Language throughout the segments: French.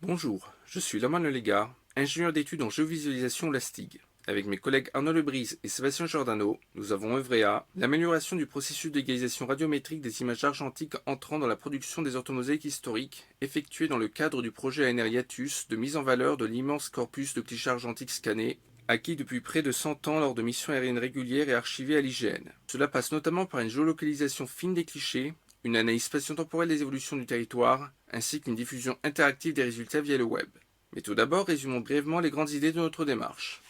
Bonjour, je suis Laurent Légard, ingénieur d'études en géovisualisation au LASTIG. Avec mes collègues Arnaud Lebrise et Sébastien Giordano, nous avons œuvré à l'amélioration du processus d'égalisation radiométrique des images argentiques entrant dans la production des orthomosaïques historiques, effectuée dans le cadre du projet ANR Hiatus de mise en valeur de l'immense corpus de clichés argentiques scannés, acquis depuis près de 100 ans lors de missions aériennes régulières et archivées à l'IGN. Cela passe notamment par une géolocalisation fine des clichés, une analyse spatio-temporelle des évolutions du territoire, ainsi qu'une diffusion interactive des résultats via le web. Mais tout d'abord, résumons brièvement les grandes idées de notre démarche.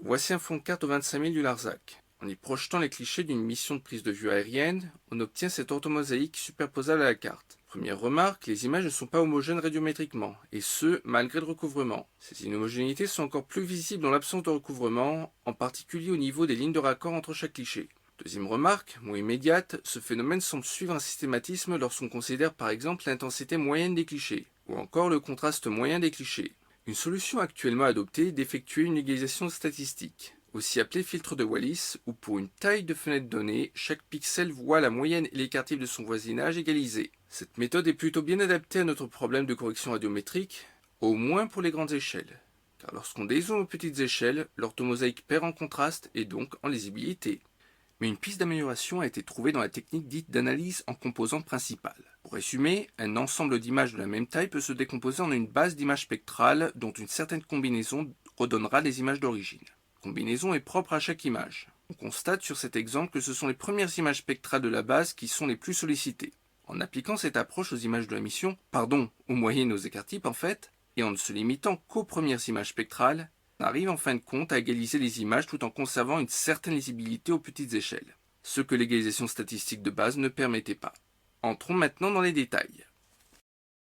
Voici un fond de carte aux 25 000 du Larzac. En y projetant les clichés d'une mission de prise de vue aérienne, on obtient cette orthomosaïque superposable à la carte. Première remarque, les images ne sont pas homogènes radiométriquement, et ce, malgré le recouvrement. Ces inhomogénéités sont encore plus visibles dans l'absence de recouvrement, en particulier au niveau des lignes de raccord entre chaque cliché. Deuxième remarque, moins immédiate, ce phénomène semble suivre un systématisme lorsqu'on considère par exemple l'intensité moyenne des clichés, ou encore le contraste moyen des clichés. Une solution actuellement adoptée est d'effectuer une égalisation statistique, aussi appelée filtre de Wallis, où pour une taille de fenêtre donnée, chaque pixel voit la moyenne et l'écart type de son voisinage égalisés. Cette méthode est plutôt bien adaptée à notre problème de correction radiométrique, au moins pour les grandes échelles. Car lorsqu'on dézoome aux petites échelles, l'orthomosaïque perd en contraste et donc en lisibilité. Mais une piste d'amélioration a été trouvée dans la technique dite d'analyse en composantes principales. Pour résumer, un ensemble d'images de la même taille peut se décomposer en une base d'images spectrales dont une certaine combinaison redonnera les images d'origine. La combinaison est propre à chaque image. On constate sur cet exemple que ce sont les premières images spectrales de la base qui sont les plus sollicitées. En appliquant cette approche aux images de la mission, aux moyennes et aux écarts types en fait, et en ne se limitant qu'aux premières images spectrales, on arrive en fin de compte à égaliser les images tout en conservant une certaine lisibilité aux petites échelles, ce que l'égalisation statistique de base ne permettait pas. Entrons maintenant dans les détails.